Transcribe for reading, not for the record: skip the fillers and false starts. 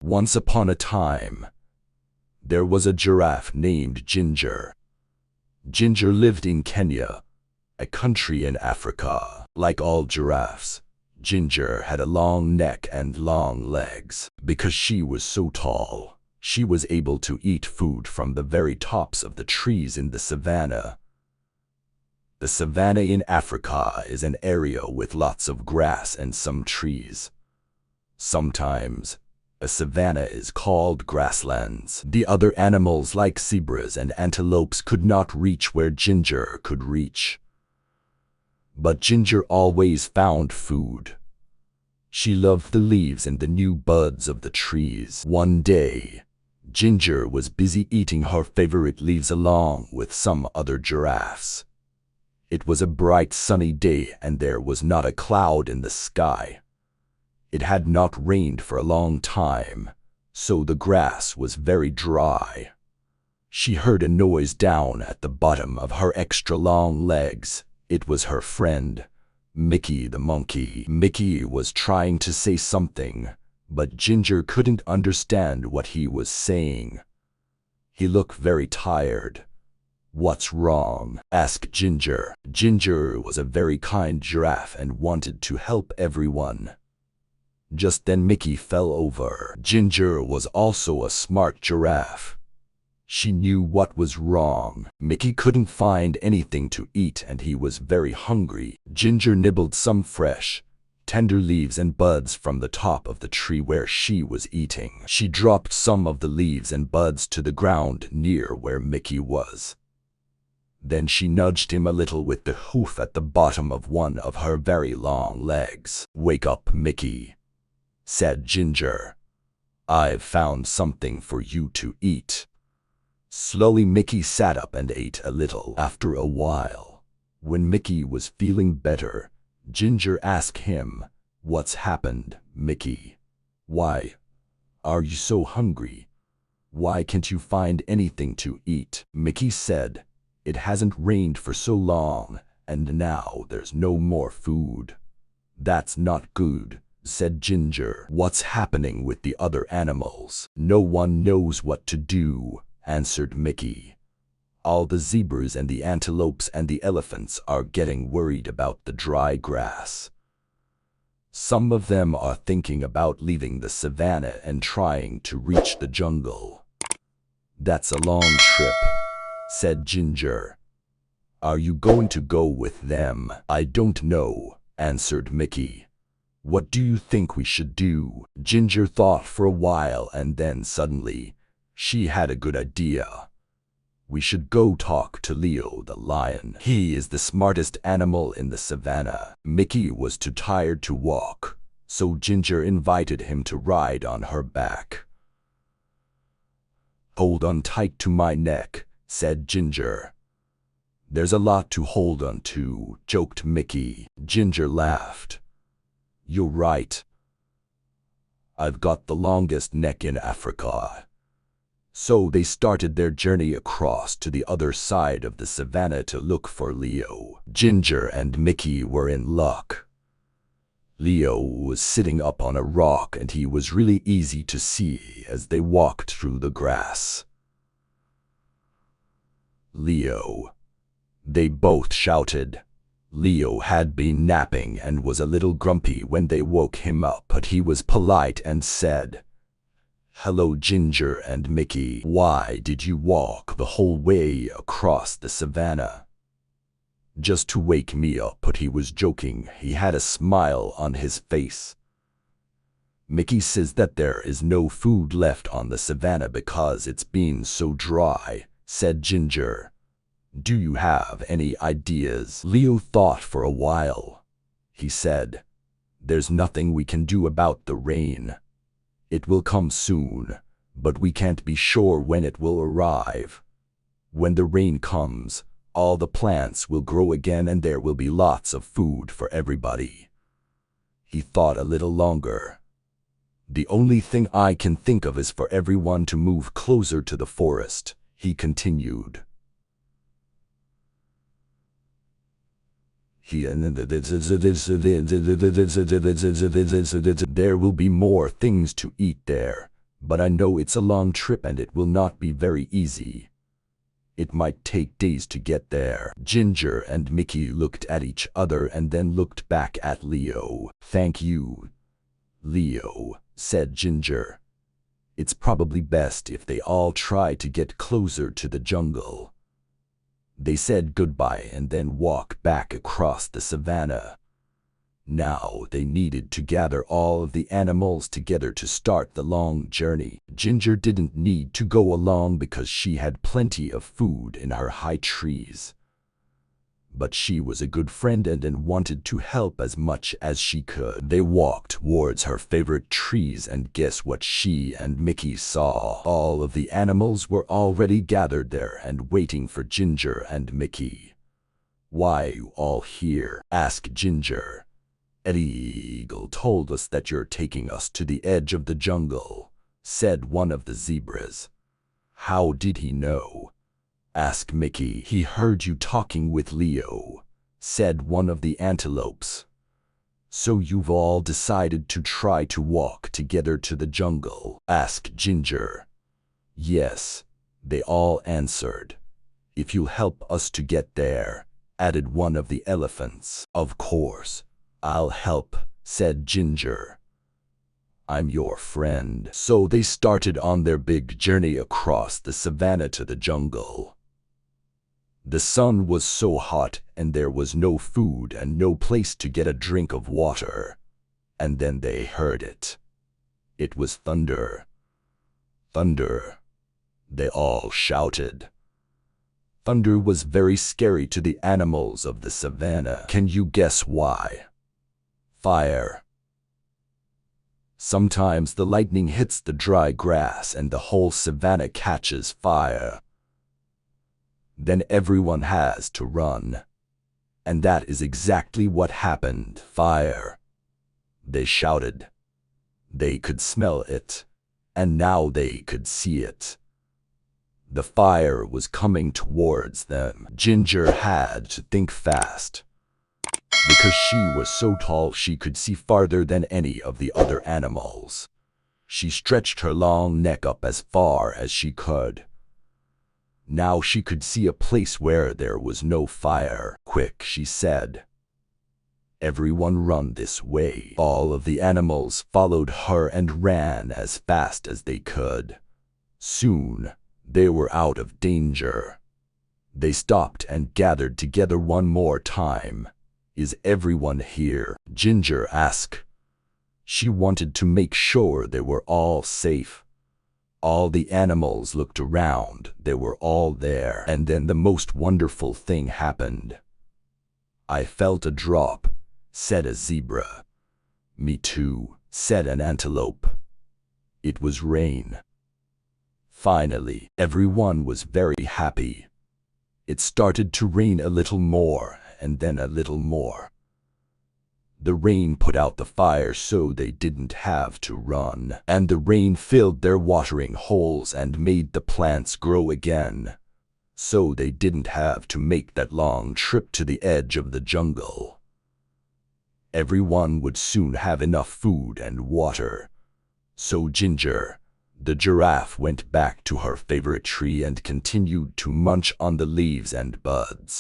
Once upon a time, there was a giraffe named Ginger. Ginger lived in Kenya, a country in Africa. Like all giraffes, Ginger had a long neck and long legs. Because she was so tall, she was able to eat food from the very tops of the trees in the savannah. The savannah in Africa is an area with lots of grass and some trees. Sometimes, a savannah is called grasslands. The other animals like zebras and antelopes could not reach where Ginger could reach. But Ginger always found food. She loved the leaves and the new buds of the trees. One day, Ginger was busy eating her favorite leaves along with some other giraffes. It was a bright sunny day and there was not a cloud in the sky. It had not rained for a long time, so the grass was very dry. She heard a noise down at the bottom of her extra long legs. It was her friend, Mickey the monkey. Mickey was trying to say something, but Ginger couldn't understand what he was saying. He looked very tired. "What's wrong?" asked Ginger. Ginger was a very kind giraffe and wanted to help everyone. Just then Mickey fell over. Ginger was also a smart giraffe. She knew what was wrong. Mickey couldn't find anything to eat and he was very hungry. Ginger nibbled some fresh, tender leaves and buds from the top of the tree where she was eating. She dropped some of the leaves and buds to the ground near where Mickey was. Then she nudged him a little with the hoof at the bottom of one of her very long legs. "Wake up, Mickey," said Ginger. "I've found something for you to eat." Slowly Mickey sat up and ate a little. After a while, when Mickey was feeling better, Ginger asked him, "What's happened, Mickey? Why are you so hungry? Why can't you find anything to eat?" Mickey said, "It hasn't rained for so long, and now there's no more food." "That's not good," said Ginger. "What's happening with the other animals?" "No one knows what to do," answered Mickey. "All the zebras and the antelopes and the elephants are getting worried about the dry grass. Some of them are thinking about leaving the savannah and trying to reach the jungle." "That's a long trip," said Ginger. "Are you going to go with them?" "I don't know," answered Mickey. "What do you think we should do?" Ginger thought for a while and then suddenly, she had a good idea. "We should go talk to Leo the lion. He is the smartest animal in the savannah." Mickey was too tired to walk, so Ginger invited him to ride on her back. "Hold on tight to my neck," said Ginger. "There's a lot to hold on to," joked Mickey. Ginger laughed. "You're right. I've got the longest neck in Africa." So they started their journey across to the other side of the savannah to look for Leo. Ginger and Mickey were in luck. Leo was sitting up on a rock and he was really easy to see as they walked through the grass. "Leo!" they both shouted. Leo had been napping and was a little grumpy when they woke him up, but he was polite and said, "Hello, Ginger and Mickey. Why did you walk the whole way across the savannah?" "Just to wake me up," but he was joking. He had a smile on his face. "Mickey says that there is no food left on the savannah because it's been so dry," said Ginger. "Do you have any ideas?" Leo thought for a while. He said, "There's nothing we can do about the rain. It will come soon, but we can't be sure when it will arrive. When the rain comes, all the plants will grow again and there will be lots of food for everybody." He thought a little longer. "The only thing I can think of is for everyone to move closer to the forest," he continued. "There will be more things to eat there. but I know it's a long trip and it will not be very easy. It might take days to get there." Ginger and Mickey looked at each other and then looked back at Leo. "Thank you, Leo," said Ginger. "It's probably best if they all try to get closer to the jungle." They said goodbye and then walked back across the savannah. Now they needed to gather all of the animals together to start the long journey. Ginger didn't need to go along because she had plenty of food in her high trees. But she was a good friend and wanted to help as much as she could. They walked towards her favorite trees and guess what she and Mickey saw? All of the animals were already gathered there and waiting for Ginger and Mickey. "Why are you all here?" asked Ginger. "Eddie Eagle told us that you're taking us to the edge of the jungle," said one of the zebras. "How did he know?" asked Mickey. "He heard you talking with Leo," said one of the antelopes. "So you've all decided to try to walk together to the jungle?" asked Ginger. "Yes," they all answered. "If you'll help us to get there," added one of the elephants. "Of course, I'll help," said Ginger. "I'm your friend." So they started on their big journey across the savannah to the jungle. The sun was so hot and there was no food and no place to get a drink of water. And then they heard it. It was thunder. Thunder. They all shouted. Thunder was very scary to the animals of the savannah. Can you guess why? Fire. Sometimes the lightning hits the dry grass and the whole savannah catches fire. Then everyone has to run. And that is exactly what happened. Fire. They shouted. They could smell it. And now they could see it. The fire was coming towards them. Ginger had to think fast. Because she was so tall she could see farther than any of the other animals. She stretched her long neck up as far as she could. Now she could see a place where there was no fire. "Quick," she said. "Everyone run this way." All of the animals followed her and ran as fast as they could. Soon, they were out of danger. They stopped and gathered together one more time. "Is everyone here?" Ginger asked. She wanted to make sure they were all safe. All the animals looked around. They were all there. And then the most wonderful thing happened. "I felt a drop," said a zebra. "Me too," said an antelope. It was rain. Finally, everyone was very happy. It started to rain a little more, and then a little more. The rain put out the fire so they didn't have to run, and the rain filled their watering holes and made the plants grow again. So they didn't have to make that long trip to the edge of the jungle. Everyone would soon have enough food and water. So Ginger, the giraffe, went back to her favorite tree and continued to munch on the leaves and buds.